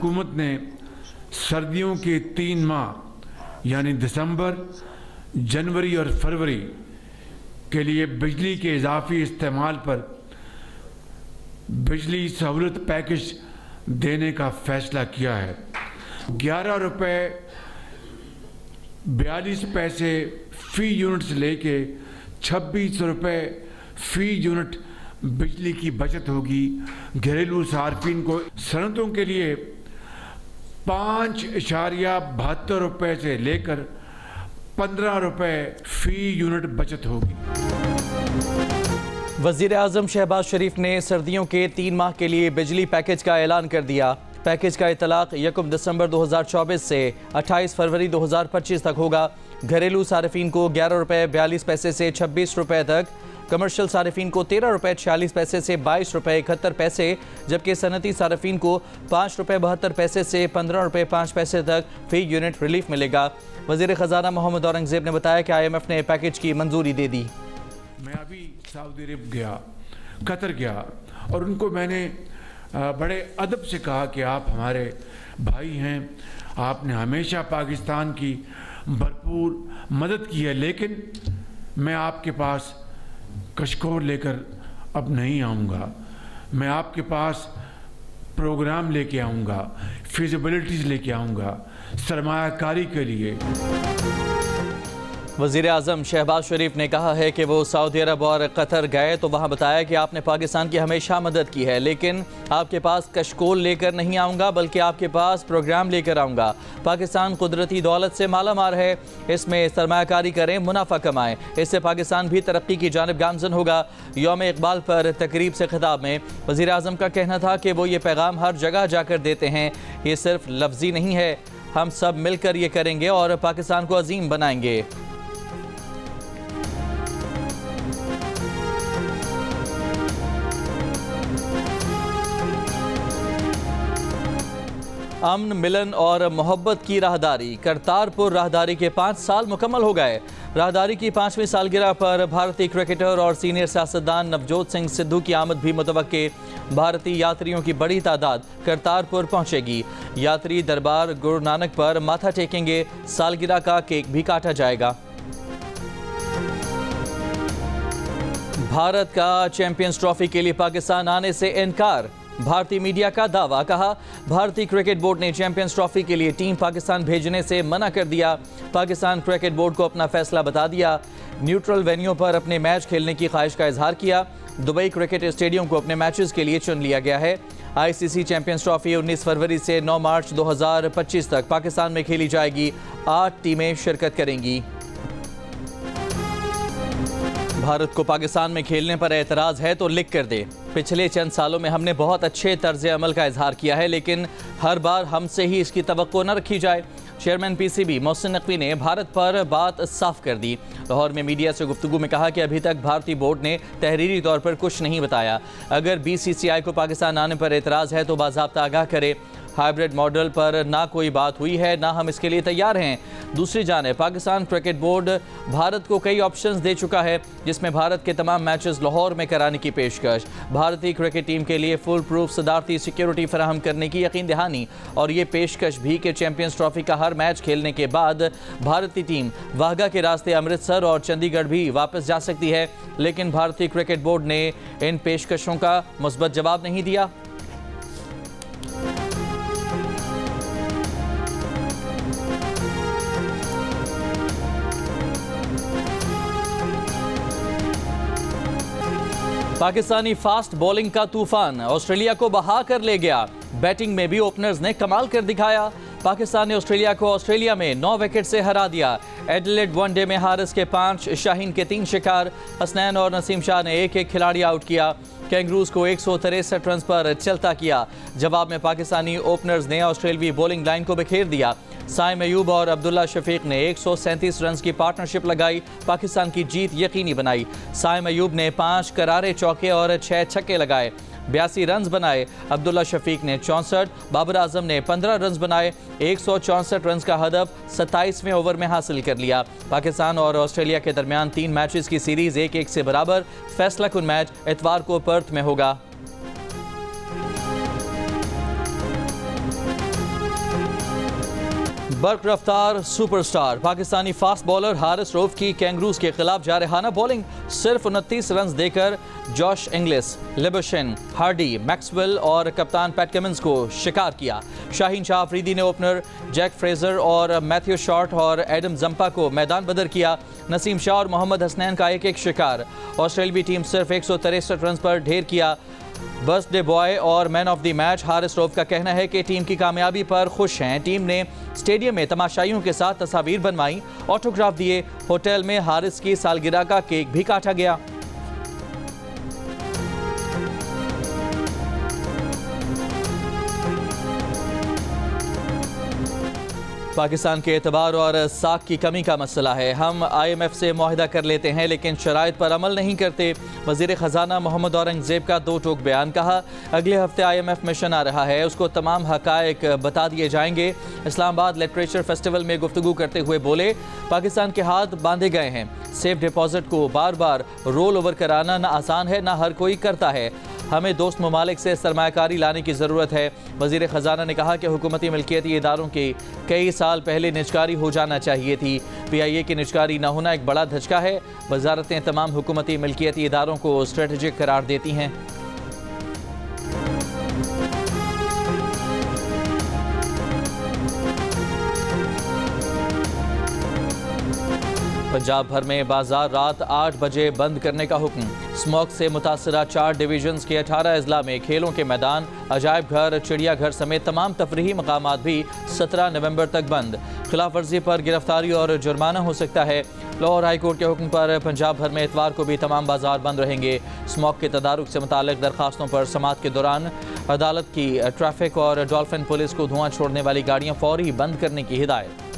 हुकूमत ने सर्दियों के 3 माह यानी दिसंबर, जनवरी और फरवरी के लिए बिजली के इजाफी इस्तेमाल पर बिजली सहूलत पैकेज देने का फैसला किया है। 11 रुपये 42 पैसे फ़ी यूनिट से लेके 26 रुपये फ़ी यूनिट बिजली की बचत होगी। घरेलू सार्फिन को सनतों के लिए 5.72 रुपये से लेकर 15 रुपये फ़ी यूनिट बचत होगी। वज़ीर आज़म शहबाज शरीफ ने सर्दियों के 3 माह के लिए बिजली पैकेज का ऐलान कर दिया। पैकेज का इतलाक़ 1 दिसंबर 2024 से 28 फरवरी 2025 तक होगा। घरेलू सार्फिन को 11 रुपये 42 पैसे से 26 रुपये तक, कमर्शियल सार्फिन को 13 रुपये 46 पैसे से 22 रुपये 71 पैसे, जबकि सनती सार्फिन को 5 रुपये 72 पैसे से 15 रुपये 5 पैसे तक फ़ी यूनिट रिलीफ मिलेगा। वज़ीर ख़जाना मोहम्मद औरंगज़ेब ने बताया कि IMF ने पैकेज की मंजूरी दे दी। मैं अभी सऊदी अरब गया, कतर गया और उनको मैंने बड़े अदब से कहा कि आप हमारे भाई हैं, आपने हमेशा पाकिस्तान की भरपूर मदद की है, लेकिन मैं आपके पास कशकोर लेकर अब नहीं आऊँगा। मैं आपके पास प्रोग्राम लेके आऊँगा, फिजिबिलिटीज़ लेके आऊँगा सरमायाकारी के लिए। वज़ीर आज़म शहबाज शरीफ ने कहा है कि वो सऊदी अरब और कतर गए तो वहाँ बताया कि आपने पाकिस्तान की हमेशा मदद की है, लेकिन आपके पास कशकोल लेकर नहीं आऊँगा बल्कि आपके पास प्रोग्राम लेकर आऊँगा। पाकिस्तान कुदरती दौलत से मालामाल है, इसमें सरमायाकारी करें, मुनाफा कमाएं, इससे पाकिस्तान भी तरक्की की जानिब गामज़न होगा। यौम इकबाल पर तकरीब से खिताब में वज़ीर आज़म का कहना था कि वो ये पैगाम हर जगह जाकर देते हैं, ये सिर्फ लफ्ज़ी नहीं है, हम सब मिलकर ये करेंगे और पाकिस्तान को अजीम बनाएंगे। अमन, मिलन और मोहब्बत की राहदारी। करतारपुर राहदारी के 5 साल मुकम्मल हो गए। राहदारी की 5वीं सालगिरह पर भारतीय क्रिकेटर और सीनियर सियासतदान नवजोत सिंह सिद्धू की आमद भी मुतवक्के। भारतीय यात्रियों की बड़ी तादाद करतारपुर पहुंचेगी। यात्री दरबार गुरु नानक पर माथा टेकेंगे। सालगिरह का केक भी काटा जाएगा। भारत का चैंपियंस ट्रॉफी के लिए पाकिस्तान आने से इनकार। भारतीय मीडिया का दावा। कहा, भारतीय क्रिकेट बोर्ड ने चैंपियंस ट्रॉफी के लिए टीम पाकिस्तान भेजने से मना कर दिया। पाकिस्तान क्रिकेट बोर्ड को अपना फैसला बता दिया। न्यूट्रल वेन्यू पर अपने मैच खेलने की ख्वाहिश का इजहार किया। दुबई क्रिकेट स्टेडियम को अपने मैचेस के लिए चुन लिया गया है। ICC चैंपियंस ट्रॉफी 19 फरवरी से 9 मार्च 2025 तक पाकिस्तान में खेली जाएगी। 8 टीमें शिरकत करेंगी। भारत को पाकिस्तान में खेलने पर एतराज़ है तो लिख कर दे। पिछले चंद सालों में हमने बहुत अच्छे तर्ज अमल का इजहार किया है, लेकिन हर बार हमसे ही इसकी तवक्को न रखी जाए। चेयरमैन PCB मोहसिन नकवी ने भारत पर बात साफ कर दी। लाहौर में मीडिया से गुफ्तगू में कहा कि अभी तक भारतीय बोर्ड ने तहरीरी तौर पर कुछ नहीं बताया। अगर BCCI को पाकिस्तान आने पर एतराज़ है तो बाज़ाब्ता आगाह करे। हाइब्रिड मॉडल पर ना कोई बात हुई है, ना हम इसके लिए तैयार हैं। दूसरी जानिब पाकिस्तान क्रिकेट बोर्ड भारत को कई ऑप्शंस दे चुका है, जिसमें भारत के तमाम मैचेस लाहौर में कराने की पेशकश, भारतीय क्रिकेट टीम के लिए फुल प्रूफ सदारती सिक्योरिटी फराहम करने की यकीन दहानी और ये पेशकश भी कि चैंपियंस ट्रॉफी का हर मैच खेलने के बाद भारतीय टीम वाघा के रास्ते अमृतसर और चंडीगढ़ भी वापस जा सकती है। लेकिन भारतीय क्रिकेट बोर्ड ने इन पेशकशों का मुस्बत जवाब नहीं दिया। पाकिस्तानी फास्ट बॉलिंग का तूफान ऑस्ट्रेलिया को बहा कर ले गया। बैटिंग में भी ओपनर्स ने कमाल कर दिखाया। पाकिस्तान ने ऑस्ट्रेलिया को ऑस्ट्रेलिया में 9 विकेट से हरा दिया। एडिलेड वनडे में हारिस के 5, शाहीन के 3 शिकार, हसनैन और नसीम शाह ने एक खिलाड़ी आउट किया। कैंगरूज को 163 रन पर चलता किया। जवाब में पाकिस्तानी ओपनर्स ने ऑस्ट्रेलवी बॉलिंग लाइन को बिखेर दिया। साइम अयूब और अब्दुल्ला शफीक ने 137 रन की पार्टनरशिप लगाई, पाकिस्तान की जीत यकीनी बनाई। साइम अयूब ने 5 करारे चौके और 6 छक्के लगाए, 82 रन बनाए। अब्दुल्ला शफीक ने 64, बाबर आजम ने 15 रन बनाए। 164 रन का हदफ 27वें ओवर में हासिल कर लिया। पाकिस्तान और ऑस्ट्रेलिया के दरमियान 3 मैचेस की सीरीज 1-1 से बराबर। फैसला कुन मैच इतवार को पर्थ में होगा। बर्क रफ्तार superstar Pakistani fast bowler Haris Rauf की कैंगरूज के खिलाफ जारहाना बॉलिंग। सिर्फ 29 रन देकर जॉश इंग्लिस, लिबर्शन, हार्डी, मैक्सवेल और कप्तान पैट कमिंस को शिकार किया। शाहीन शाह अफरीदी ने ओपनर जैक फ्रेजर और मैथ्यू शॉर्ट और एडम जंपा को मैदान बदर किया। नसीम शाह और मोहम्मद हसनैन का एक शिकार। ऑस्ट्रेलियाई टीम सिर्फ 163 रन पर ढेर किया। बर्थडे बॉय और man of the match Haris Rauf का कहना है कि टीम की कामयाबी पर खुश हैं। टीम ने स्टेडियम में तमाशाइयों के साथ तस्वीर बनवाई, ऑटोग्राफ दिए। होटल में हारिस की सालगिरह का केक भी काटा गया। पाकिस्तान के एतबार और साख की कमी का मसला है। हम IMF से मुआहदा कर लेते हैं लेकिन शराइत पर अमल नहीं करते। वज़ीर ख़जाना मोहम्मद औरंगज़ेब का दो टोक बयान। कहा अगले हफ्ते IMF मिशन आ रहा है, उसको तमाम हक़ाइक़ बता दिए जाएंगे। इस्लामाबाद लिटरेचर फेस्टिवल में गुफ्तगू करते हुए बोले पाकिस्तान के हाथ बांधे गए हैं। सेफ डिपॉजिट को बार बार रोल ओवर कराना ना आसान है, ना हर कोई करता है। हमें दोस्त ममालिक से सरमायाकारी लाने की ज़रूरत है। वज़ीर ख़जाना ने कहा कि हुकूमती मिल्कियती इदारों की कई साल पहले निजकारी हो जाना चाहिए थी। PIA की निजकारी न होना एक बड़ा धचका है। वजारतें तमाम हुकूमती मिल्कियती इदारों को स्ट्रेटजिक करार देती हैं। पंजाब भर में बाजार रात 8 बजे बंद करने का हुक्म। स्मॉग से मुतासरा 4 डिवीजन्स के 18 अजला में खेलों के मैदान, अजायब घर, चिड़ियाघर समेत तमाम तफरीही मकामात भी 17 नवंबर तक बंद। खिलाफ वर्जी पर गिरफ्तारी और जुर्माना हो सकता है। लाहौर हाई कोर्ट के हुक्म पर पंजाब भर में इतवार को भी तमाम बाजार बंद रहेंगे। स्मॉग के तदारुक से मुताल्लिक दरखास्तों पर समाअत के दौरान अदालत की ट्रैफिक और डॉल्फिन पुलिस को धुआं छोड़ने वाली गाड़ियाँ फौरी बंद करने की हिदायत।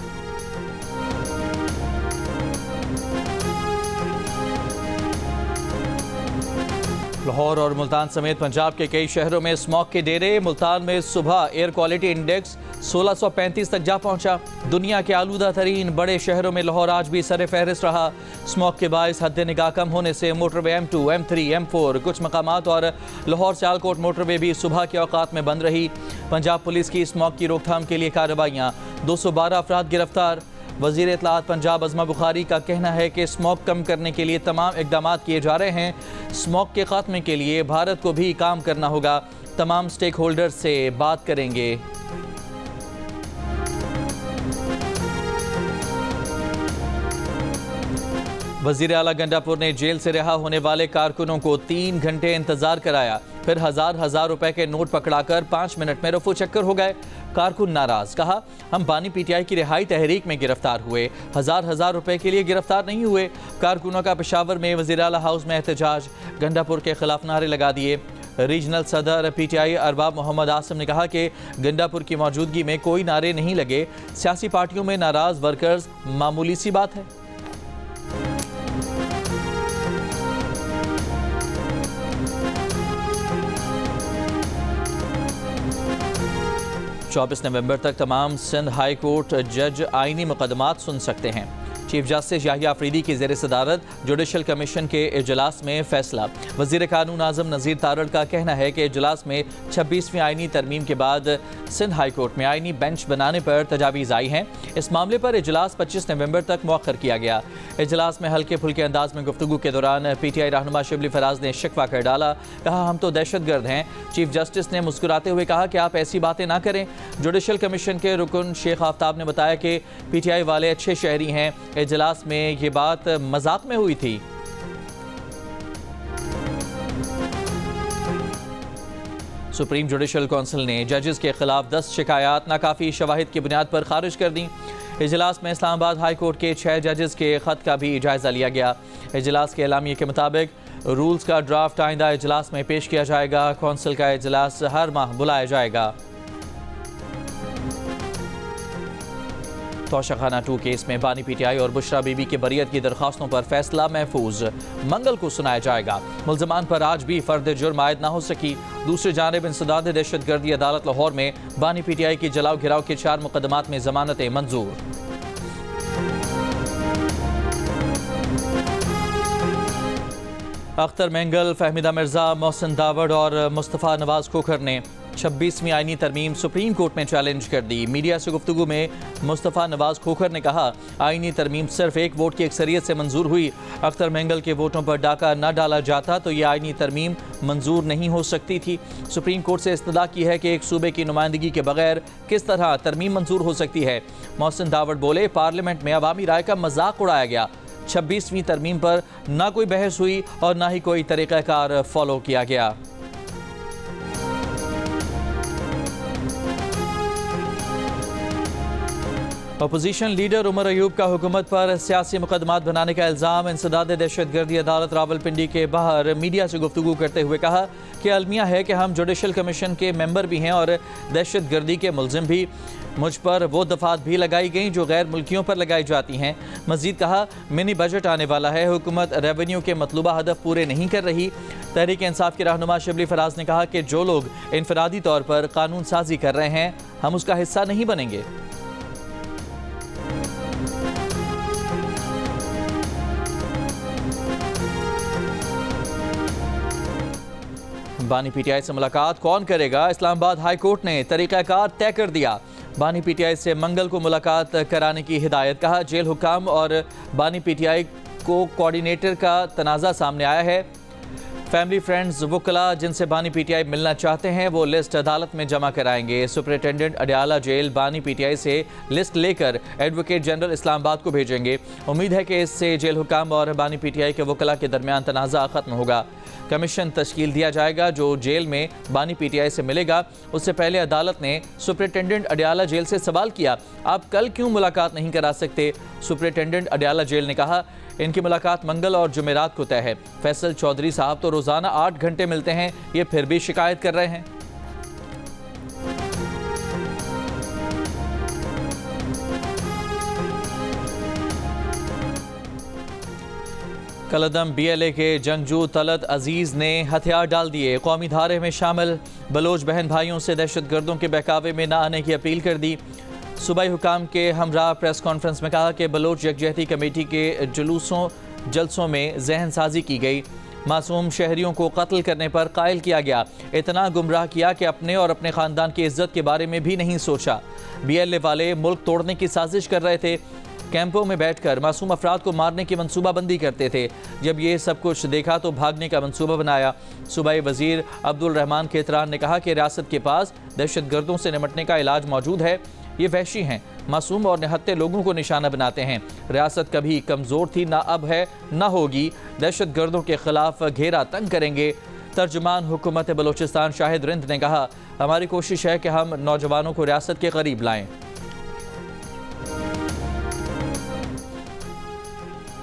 लाहौर और मुल्तान समेत पंजाब के कई शहरों में स्मॉग के डेरे। मुल्तान में सुबह एयर क्वालिटी इंडेक्स 1635 तक जा पहुंचा। दुनिया के आलूदा तरीन बड़े शहरों में लाहौर आज भी सरे फहरिस्त रहा। स्मॉग के बायस हद निगाह कम होने से मोटरवे M2, M3, M4 कुछ मकामात और लाहौर सियालकोट मोटरवे भी सुबह के औकात में बंद रही। पंजाब पुलिस की स्मॉग की रोकथाम के लिए कार्रवाइयाँ, 212 अफराद गिरफ्तार। वज़ीर इत्तलात पंजाब अज़मा बुखारी का कहना है कि स्मॉग कम करने के लिए तमाम इक़दाम किए जा रहे हैं। स्मॉग के ख़ात्मे के लिए भारत को भी काम करना होगा। तमाम स्टेक होल्डर्स से बात करेंगे। वज़ीर आला गंडापुर ने जेल से रिहा होने वाले कारकुनों को 3 घंटे इंतजार कराया, फिर हजार रुपए के नोट पकड़ाकर 5 मिनट में रफू चक्कर हो गए। कारकुन नाराज। कहा हम बानी PTI की रिहाई तहरीक में गिरफ्तार हुए, हजार रुपए के लिए गिरफ्तार नहीं हुए। कारकुनों का पेशावर में वज़ीर आला हाउस में एहतजाज, गंडापुर के खिलाफ नारे लगा दिए। रीजनल सदर PTI अरबाब मोहम्मद आसिम ने कहा कि गंडापुर की मौजूदगी में कोई नारे नहीं लगे। सियासी पार्टियों में नाराज वर्कर्स मामूली सी बात है। 24 नवंबर तक तमाम सिंध हाई कोर्ट जज आइनी मुकदमात सुन सकते हैं। चीफ जस्टिस याहिया अफरीदी की ज़ेर सदारत जुडिशल कमीशन के इजलास में फैसला। वज़ीर कानून आज़म नज़ीर तारड़ का कहना है कि इजलास में 26वीं आइनी तरमीम के बाद सिंध हाई कोर्ट में आइनी बेंच बनाने पर तजावीज़ आई हैं। इस मामले पर इजलास 25 नवंबर तक मौखर किया गया। इजलास में हल्के फुल्के अंदाज में गुफ्तगू के दौरान PTI रहनुमा शिबली फराज ने शिकवा कर डाला। कहा हम तो दहशतगर्द हैं। चीफ जस्टिस ने मुस्कुराते हुए कहा कि आप ऐसी बातें ना करें। जुडिशल कमीशन के रुकन शेख आफ्ताब ने बताया कि PTI वाले अच्छे शहरी हैं। इजलास में ये बात मजाक में हुई थी। सुप्रीम जुडिशल काउंसिल ने जजेस के खिलाफ 10 शिकायत नाकाफी शवाहिद की बुनियाद पर खारिज कर दी। इजलास में इस्लामाबाद हाई कोर्ट के 6 जजेस के खत का भी जायजा लिया गया। इजलास के एलामिये के मुताबिक रूल्स का ड्राफ्ट आइंदा इजलास में पेश किया जाएगा। काउंसिल का इजलास हर माह बुलाया जाएगा। तोशाखाना 2 केस में बानी PTI और बुशरा बीबी की बरियत की दरखास्तों पर फैसला महफूज मंगल को सुनाया जाएगा। मुल्ज़मान पर आज भी फर्द जुर्म आयद न हो सकी। दूसरी जानिब इंसदाद दहशतगर्दी अदालत लाहौर में बानी PTI की जलाओ घिराव के 4 मुकदमात में जमानतें मंजूर। अख्तर मेंगल, फहमीदा मिर्जा, मोहसिन दावड़ और मुस्तफ़ा नवाज खोखर ने 26वीं आईनी तरमीम सुप्रीम कोर्ट में चैलेंज कर दी। मीडिया से गुफ्तगू में मुस्तफ़ा नवाज खोखर ने कहा, आईनी तरमीम सिर्फ एक वोट की अक्सरियत से मंजूर हुई। अख्तर मेंगल के वोटों पर डाका न डाला जाता तो ये आईनी तरमीम मंजूर नहीं हो सकती थी। सुप्रीम कोर्ट से इस्तदा की है कि एक सूबे की नुमाइंदगी के बगैर किस तरह तरमीम मंजूर हो सकती है। मोहसिन दावड़ बोले, पार्लियामेंट में अवामी राय का मजाक उड़ाया गया। 26वीं तरमीम पर ना कोई बहस हुई और ना ही कोई तरीक़ाकार फॉलो किया गया। अपोजिशन लीडर उमर अयूब का हुकूमत पर सियासी मुकदमात बनाने का इल्ज़ाम। इंसदाद दहशतगर्दी अदालत रावलपिंडी के बाहर मीडिया से गुफ्तगू करते हुए कहा कि अलमिया है कि हम जुडिशल कमीशन के मेंबर भी हैं और दहशतगर्दी के मुलजिम भी। मुझ पर वो दफात भी लगाई गई जो गैर मुल्कियों पर लगाई जाती हैं। मजीद कहा, मिनी बजट आने वाला है, हुकूमत रेवेन्यू के मतलूबा हदफ पूरे नहीं कर रही। तहरीक इंसाफ के रहनुमा शिबली फराज ने कहा कि जो लोग इनफरादी तौर पर कानून साजी कर रहे हैं, हम उसका हिस्सा नहीं बनेंगे। बानी पीटीआई से मुलाकात कौन करेगा? इस्लामाबाद हाई कोर्ट ने तरीक़ाकार तय कर दिया। बानी पीटीआई से मंगल को मुलाकात कराने की हिदायत। कहा, जेल हुकाम और बानी पीटीआई को कोऑर्डिनेटर का तनाज़ा सामने आया है। फैमिली फ्रेंड्स वकला जिनसे बानी पीटीआई मिलना चाहते हैं वो लिस्ट अदालत में जमा कराएंगे। सुपरिटेंडेंट अडियाला जेल बानी पीटीआई से लिस्ट लेकर एडवोकेट जनरल इस्लामाबाद को भेजेंगे। उम्मीद है कि इससे जेल हुकाम और बानी पीटीआई के वकला के दरमियान तनाज़ा ख़त्म होगा। कमीशन तश्कील दिया जाएगा जो जेल में बानी पीटीआई से मिलेगा। उससे पहले अदालत ने सुपरिटेंडेंट अडियाला जेल से सवाल किया, आप कल क्यों मुलाकात नहीं करा सकते? सुपरिटेंडेंट अडियाला जेल ने कहा, इनकी मुलाकात मंगल और जुमेरात को तय है। फैसल चौधरी साहब तो रोज़ाना 8 घंटे मिलते हैं, ये फिर भी शिकायत कर रहे हैं। कलदम BLA के जंगजू तलत अजीज़ ने हथियार डाल दिए। कौमी धारे में शामिल बलोच बहन भाइयों से दहशतगर्दों के बहकावे में न आने की अपील कर दी। सूबाई हुकाम के हमरा प्रेस कॉन्फ्रेंस में कहा कि बलोच यकजहती कमेटी के जलसों में जहन साजी की गई। मासूम शहरियों को कत्ल करने पर कायल किया गया। इतना गुमराह किया कि अपने और अपने ख़ानदान की इज्जत के बारे में भी नहीं सोचा। BLA वाले मुल्क तोड़ने की साजिश कर रहे थे। कैंपों में बैठकर मासूम अफराद को मारने की मनसूबाबंदी करते थे। जब ये सब कुछ देखा तो भागने का मनसूबा बनाया। सूबाई वजीर अब्दुल रहमान केतरान ने कहा कि रियासत के पास दहशतगर्दों से निपटने का इलाज मौजूद है। ये वहशी हैं, मासूम और निहत्ते लोगों को निशाना बनाते हैं। रियासत कभी कमज़ोर थी, ना अब है, ना होगी। दहशतगर्दों के खिलाफ घेरा तंग करेंगे। तर्जुमान हुकूमत बलोचिस्तान शाहिद रिंद ने कहा, हमारी कोशिश है कि हम नौजवानों को रियासत के करीब लाएं।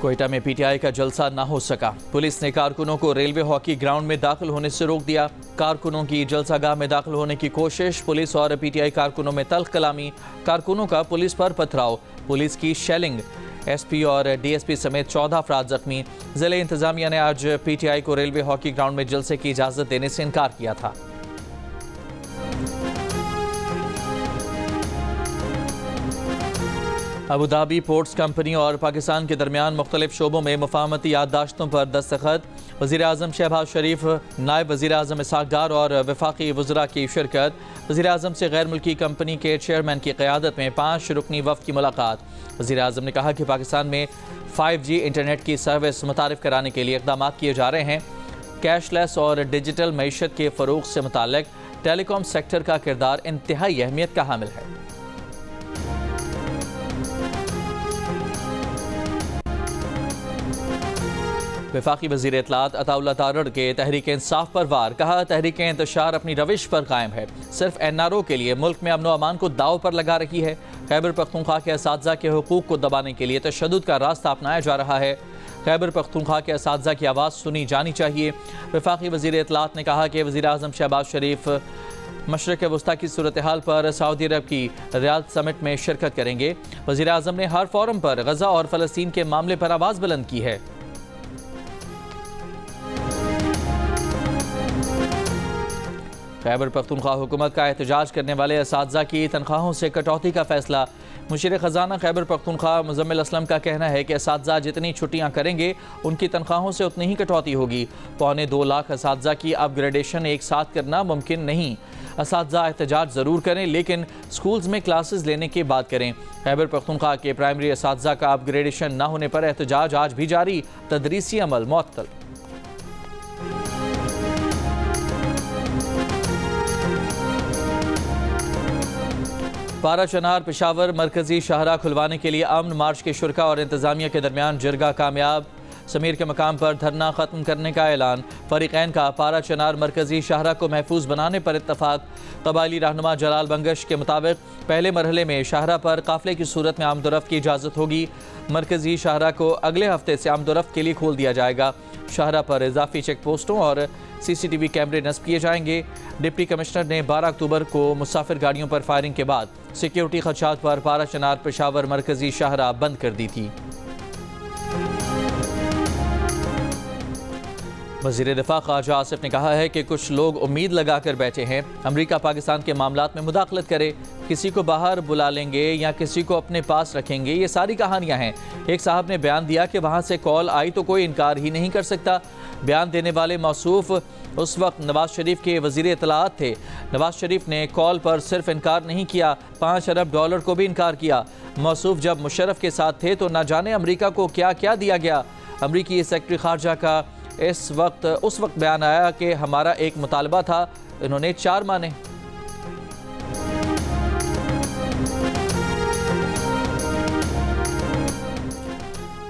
कोयटा में PTI का जलसा ना हो सका। पुलिस ने कारकुनों को रेलवे हॉकी ग्राउंड में दाखिल होने से रोक दिया। कारकुनों की जलसागाह में दाखिल होने की कोशिश, पुलिस और PTI कारकुनों में तल्ख कलामी। कारकुनों का पुलिस पर पथराव, पुलिस की शेलिंग। SP और DSP समेत 14 अफराद जख्मी। जिले इंतजामिया ने आज PTI को रेलवे हॉकी ग्राउंड में जलसे की इजाज़त देने से इनकार किया था। अबू धाबी पोर्ट्स कंपनी और पाकिस्तान के दरमियान मुख्तलिफ शोबों में मुफाहमती याददाश्तों पर दस्तखत। वज़ीर आज़म शहबाज शरीफ, नायब वज़ीर आज़म इसहाक डार और वफाकी वज़रा की शिरकत। वज़ीर आज़म से गैर मुल्की कंपनी के चेयरमैन की क़यादत में 5 रुकनी वफ़द की मुलाकात। वज़ीर आज़म ने कहा कि पाकिस्तान में 5G इंटरनेट की सर्विस मुतारिफ कराने के लिए इक़दाम किए जा रहे हैं। कैशलेस और डिजिटल मईशत के फ़रोग़ से मुताल्लिक़ टेलीकॉम सेक्टर का किरदार इंतहाई अहमियत का हामिल है। वफाकी वज़ीर इत्तलात अताउल्लाह तारड़ के तहरीक इंसाफ पर वार। कहा, तहरीक इंतशार अपनी रविश पर कायम है, सिर्फ NRO के लिए मुल्क में अमन व अमान को दाव पर लगा रही है। खैबर पख्तूनख्वा के असातिज़ा के हुकूक को दबाने के लिए तशद्दुद का रास्ता अपनाया जा रहा है। खैबर पख्तूनख्वा के असातिज़ा की आवाज़ सुनी जानी चाहिए। वफाकी वज़ीर इत्तलात ने कहा कि वज़ीर आज़म शहबाज शरीफ मशरक़ वस्ता की सूरत हाल पर सऊदी अरब की रियाद समिट में शिरकत करेंगे। वज़ीर आज़म ने हर फोरम पर गज़ा और फ़लस्तीन के मामले पर आवाज़ बुलंद की है। खैबर पख्तूनख्वा हुकूमत का एहतजाज करने वाले असातिज़ा की तनख्वाहों से कटौती का फैसला। मुशीर ख़जाना खैबर पख्तूनख्वा मुज़म्मिल असलम का कहना है कि असातिज़ा जितनी छुट्टियाँ करेंगे उनकी तनख्वाहों से उतनी ही कटौती होगी। 2.25 लाख असातिज़ा की अपग्रेडेशन एक साथ करना मुमकिन नहीं। असातिज़ा एहतजाज ज़रूर करें लेकिन स्कूल्स में क्लासेस लेने की बात करें। खैबर पख्तूनख्वा के प्राइमरी असातिज़ा का अपग्रेडेशन न होने पर एहतजाज आज भी जारी, तदरीसी अमल मुअत्तल। पारा चनार पेशावर मरकजी शाहरा खुलवाने के लिए अमन मार्च के शुरा और इंतजामिया के दरमियान जिरगा कामयाब। समीर के मकाम पर धरना खत्म करने का ऐलान। फरीकैन का पारा चनार मरकजी शाहरा को महफूज बनाने पर इत्तफाक। कबायली रहनुमा जलाल बंगश के मुताबिक पहले मरहले में शाहरा पर काफिले की सूरत में आमदोरफ्त की इजाज़त होगी। मरकजी शाहरा को अगले हफ्ते से आमदोरफ्त के लिए खोल दिया जाएगा। शाहरा पर इजाफी चेक पोस्टों और CCTV कैमरे नस्ब किए जाएंगे। डिप्टी कमिश्नर ने 12 अक्टूबर को मुसाफिर गाड़ियों पर फायरिंग के बाद सिक्योरिटी खदशात पर पारा चनार पेशावर मरकजी शाहरा बंद कर दी थी। वज़ीर दिफा ख्वाजा आसिफ ने कहा है कि कुछ लोग उम्मीद लगाकर बैठे हैं अमरीका पाकिस्तान के मामलात में मुदाखलत करे, किसी को बाहर बुला लेंगे या किसी को अपने पास रखेंगे। ये सारी कहानियां हैं। एक साहब ने बयान दिया कि वहाँ से कॉल आई तो कोई इनकार ही नहीं कर सकता। बयान देने वाले मौसूफ उस वक्त नवाज शरीफ के वज़ीर इत्तलाआत थे। नवाज शरीफ ने कॉल पर सिर्फ इनकार नहीं किया, $5 अरब को भी इनकार किया। मौसूफ जब मुशर्रफ के साथ थे तो न जाने अमरीका को क्या क्या दिया गया। अमरीकी सेक्रेटरी खारजा का उस वक्त बयान आया कि हमारा एक मुतालबा था, इन्होंने 4 माने।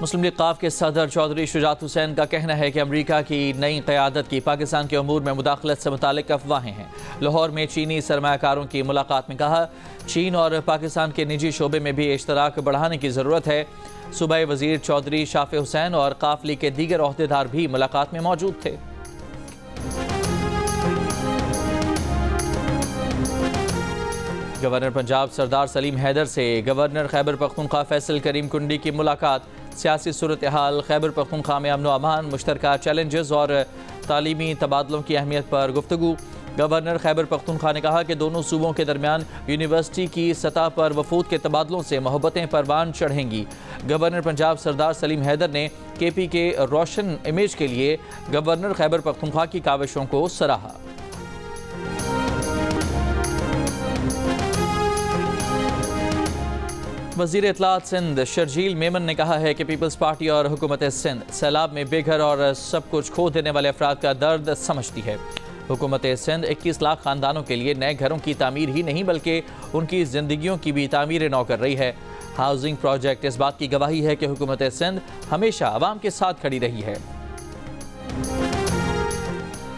मुस्लिम लीग क़ाफ के सदर चौधरी शुजात हुसैन का कहना है कि अमरीका की नई क़यादत की पाकिस्तान के अमूर में मुदाखलत से मुतालिक अफवाहें हैं। लाहौर में चीनी सरमायाकारों की मुलाकात में कहा, चीन और पाकिस्तान के निजी शोबे में भी इश्तराक बढ़ाने की ज़रूरत है। सूबाई वज़ीर चौधरी शाफे हुसैन और काफिले के दीगर ओहदेदार भी मुलाकात में मौजूद थे। गवर्नर पंजाब सरदार सलीम हैदर से गवर्नर खैबर पख्तूनख्वा फैसल करीम कुंडी की मुलाकात। सियासी सूरत हाल, खैबर पख्तूनख्वा में अमन व अमान, मुश्तरका चैलेंजेस और तालीमी तबादलों की अहमियत पर गुफ्तगू। गवर्नर खैबर पख्तूनख्वा ने कहा कि दोनों सूबों के दरमियान यूनिवर्सिटी की सतह पर वफूद के तबादलों से मोहब्बतें परवान चढ़ेंगी। गवर्नर पंजाब सरदार सलीम हैदर ने KP के रोशन इमेज के लिए गवर्नर खैबर पख्तूनख्वा की काविशों को सराहा। वज़ीर इत्तलाआत सिंध शर्जील मेमन ने कहा है कि पीपल्स पार्टी और हुकूमत सिंध सैलाब में बेघर और सब कुछ खो देने वाले अफराद का दर्द समझती है। हुकूमत सिंध 21 लाख ख़ानदानों के लिए नए घरों की तामीर ही नहीं बल्कि उनकी ज़िंदगियों की भी तामीर नौ कर रही है। हाउसिंग प्रोजेक्ट इस बात की गवाही है कि हुकूमत सिंध हमेशा आवाम के साथ खड़ी रही है।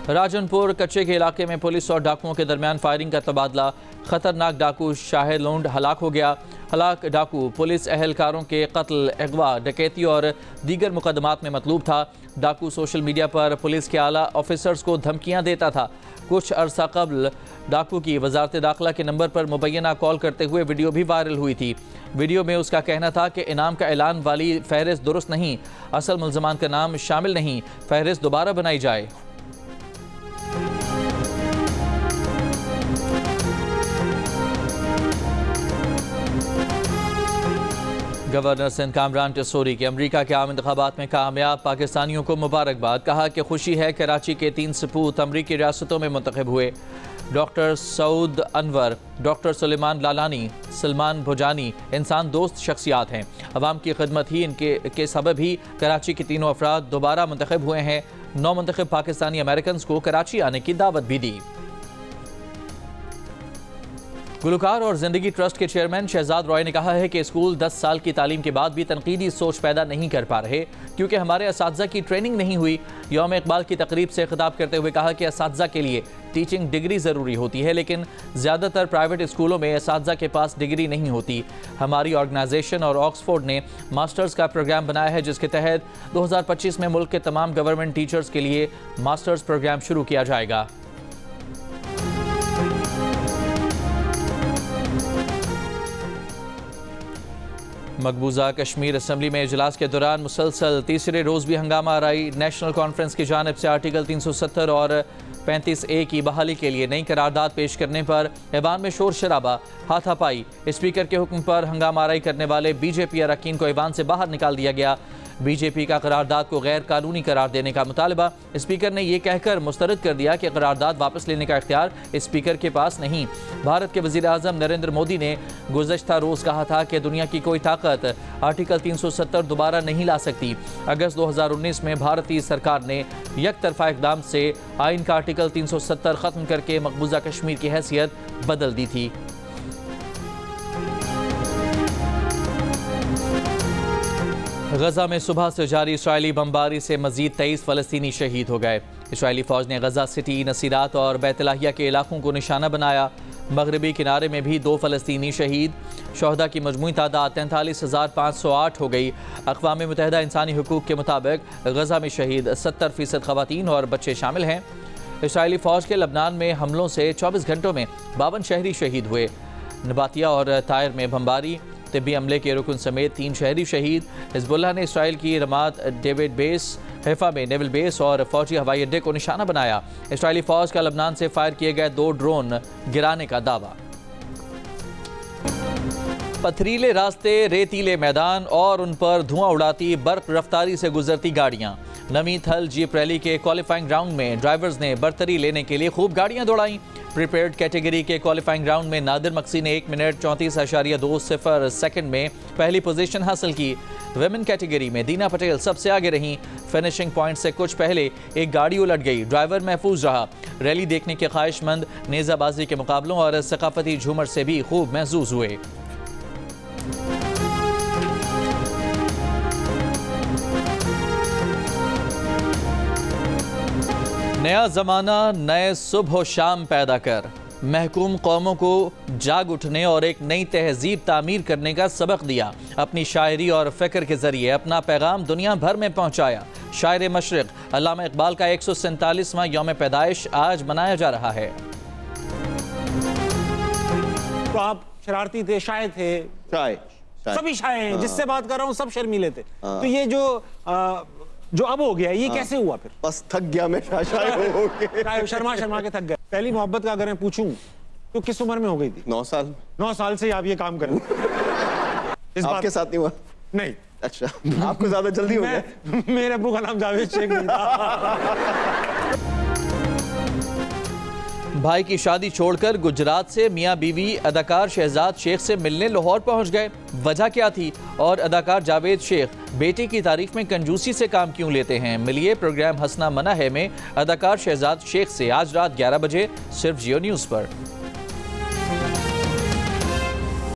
राजनपुर कच्चे के इलाके में पुलिस और डाकुओं के दरमियान फायरिंग का तबादला। खतरनाक डाकू शाहिद लोंड हलाक हो गया। हलाक डाकू पुलिस एहलकारों के कत्ल, अगवा, डकैती और दीगर मुकदमात में मतलूब था। डाकू सोशल मीडिया पर पुलिस के आला ऑफिसर्स को धमकियां देता था। कुछ अरसा कबल डाकू की वजारत दाखिला के नंबर पर मुबैना कॉल करते हुए वीडियो भी वायरल हुई थी। वीडियो में उसका कहना था कि इनाम का ऐलान वाली फहरिस्त दुरुस्त नहीं, असल मुल्ज़मान का नाम शामिल नहीं, फहरिस्त दोबारा बनाई जाए। गवर्नर सिंध कामरान टेसोरी के अमरीका के आम इंतखाबात में कामयाब, पाकिस्तानियों को मुबारकबाद। कहा कि खुशी है कराची के 3 सपूत अमरीकी रियासतों में मुंतखब हुए। डॉक्टर सऊद अनवर, डॉक्टर सुलेमान लालानी, सलमान भुजानी इंसान दोस्त शख्सियात हैं। अवाम की खिदमत ही इनके सबब ही कराची के तीनों अफराद दोबारा मुंतखब हुए हैं। 9 मुंतखब पाकिस्तानी अमेरिकन को कराची आने की दावत भी दी। गुलकार और ज़िंदगी ट्रस्ट के चेयरमैन शहजाद रॉय ने कहा है कि स्कूल 10 साल की तालीम के बाद भी तनकीदी सोच पैदा नहीं कर पा रहे क्योंकि हमारे असातिज़ा की ट्रेनिंग नहीं हुई। यौम इकबाल की तकरीब से खिताब करते हुए कहा कि असातिज़ा के लिए टीचिंग डिग्री ज़रूरी होती है, लेकिन ज़्यादातर प्राइवेट स्कूलों में असातिज़ा के पास डिग्री नहीं होती। हमारी ऑर्गेनाइजेशन और ऑक्सफोर्ड ने मास्टर्स का प्रोग्राम बनाया है जिसके तहत 2025 में मुल्क के तमाम गवर्नमेंट टीचर्स के लिए मास्टर्स प्रोग्राम शुरू किया जाएगा। मकबूजा कश्मीर असम्बली में इजलास के दौरान मुसलसल तीसरे रोज़ भी हंगामा आराई। नेशनल कॉन्फ्रेंस की जानिब से आर्टिकल 370 और 35A की बहाली के लिए नई करारदाद पेश करने पर ऐवान में शोर शराबा, हाथापाई। स्पीकर के हुक्म पर हंगामाराई करने वाले बीजेपी अरकान को ऐवान से बाहर निकाल दिया गया। बीजेपी का करारदाद को गैर कानूनी करार देने का मुतालबा। स्पीकर ने यह कहकर मुस्तरद कर दिया कि करारदाद वापस लेने का इख्तियार स्पीकर के पास नहीं। भारत के वज़ीर आज़म नरेंद्र मोदी ने गुज़श्ता रोज़ कहा था कि दुनिया की कोई ताकत आर्टिकल 370 दोबारा नहीं ला सकती। अगस्त 2019 में भारतीय सरकार ने यकतरफा इक़दाम से आइन का आर्टिकल 370 ख़त्म करके मकबूजा कश्मीर की हैसियत बदल दी थी। गजा में सुबह से जारी इसराइली बमबारी से मजीद 23 फ़लस्तीनी शहीद हो गए। इसराइली फ़ौज ने गजा सिटी, नसीरात और बैतलाहिया के इलाकों को निशाना बनाया। मगरबी किनारे में भी 2 फ़लस्तीनी शहीद। शहदा की मजमूई तादाद 43,508 हो गई। अक़वाम मुत्तहिदा इंसानी हुकूक़ के मुताबिक गजा में शहीद 70% ख़वातीन और बच्चे शामिल हैं। इसराइली फ़ौज के लबनान में हमलों से 24 घंटों में 52 शहरी शहीद हुए। नबातिया और तायर में बमबारी, तिब्बी अमले के रुकन समेत 3 शहरी शहीद। हिज़्बुल्लाह ने इसराइल की रमात डेविड बेस, हैफा में नेवल बेस और फौजी हवाई अड्डे को निशाना बनाया। इसराइली फ़ौज का लबनान से फायर किए गए 2 ड्रोन गिराने का दावा। पथरीले रास्ते, रेतीले मैदान और उन पर धुआं उड़ाती बर्क रफ्तारी से गुजरती गाड़ियाँ। नमी थल जीप रैली के क्वालिफाइंग राउंड में ड्राइवर्स ने बरतरी लेने के लिए खूब गाड़ियाँ दौड़ाईं। प्रिपेयर्ड कैटेगरी के क्वालिफाइंग राउंड में नादिर मक्सी ने 1 मिनट 34.20 सेकंड में पहली पोजीशन हासिल की। वेमेन कैटेगरी में दीना पटेल सबसे आगे रहीं। फिनिशिंग पॉइंट से कुछ पहले एक गाड़ी उलट गई, ड्राइवर महफूज रहा। रैली देखने के ख्वाहिशमंद नेज़ाबाजी के मुकाबलों और सकाफती झूमर से भी खूब महसूस हुए। नया ज़माना नए सुबह शाम पैदा कर, महकूम कौमों को जाग उठने और एक नई तहजीब तामीर करने का सबक दिया। अपनी शायरी और फ़िक्र के ज़रिए अपना पैगाम दुनिया भर में पहुँचाया। शायर मशरिक़ अल्लामा इकबाल का 147वां यौम पैदाइश आज मनाया जा रहा है। तो आप शरारती थे, शायर थे, सभी शायर हैं। जिससे बात कर रहा हूँ सब शर्मीले थे। तो ये जो अब हो गया, ये कैसे हुआ? फिर बस थक गया मैं, शर्मा के थक गए। पहली मोहब्बत का अगर मैं पूछूं तो किस उम्र में हो गई थी? 9 साल। 9 साल से आप ये काम कर रहे हैं। इस आपके साथ नहीं हुआ? नहीं। अच्छा, आपको ज्यादा जल्दी हो गया। मेरे अब्बू का नाम जावेद शेख नहीं था। भाई की शादी छोड़कर गुजरात से मियां बीवी अदाकार शहजाद शेख से मिलने लाहौर पहुंच गए। वजह क्या थी और अदाकार जावेद शेख बेटे की तारीफ में कंजूसी से काम क्यों लेते हैं? मिलिए प्रोग्राम हंसना मना है में अदाकार शहजाद शेख से आज रात 11 बजे सिर्फ जियो न्यूज़ पर।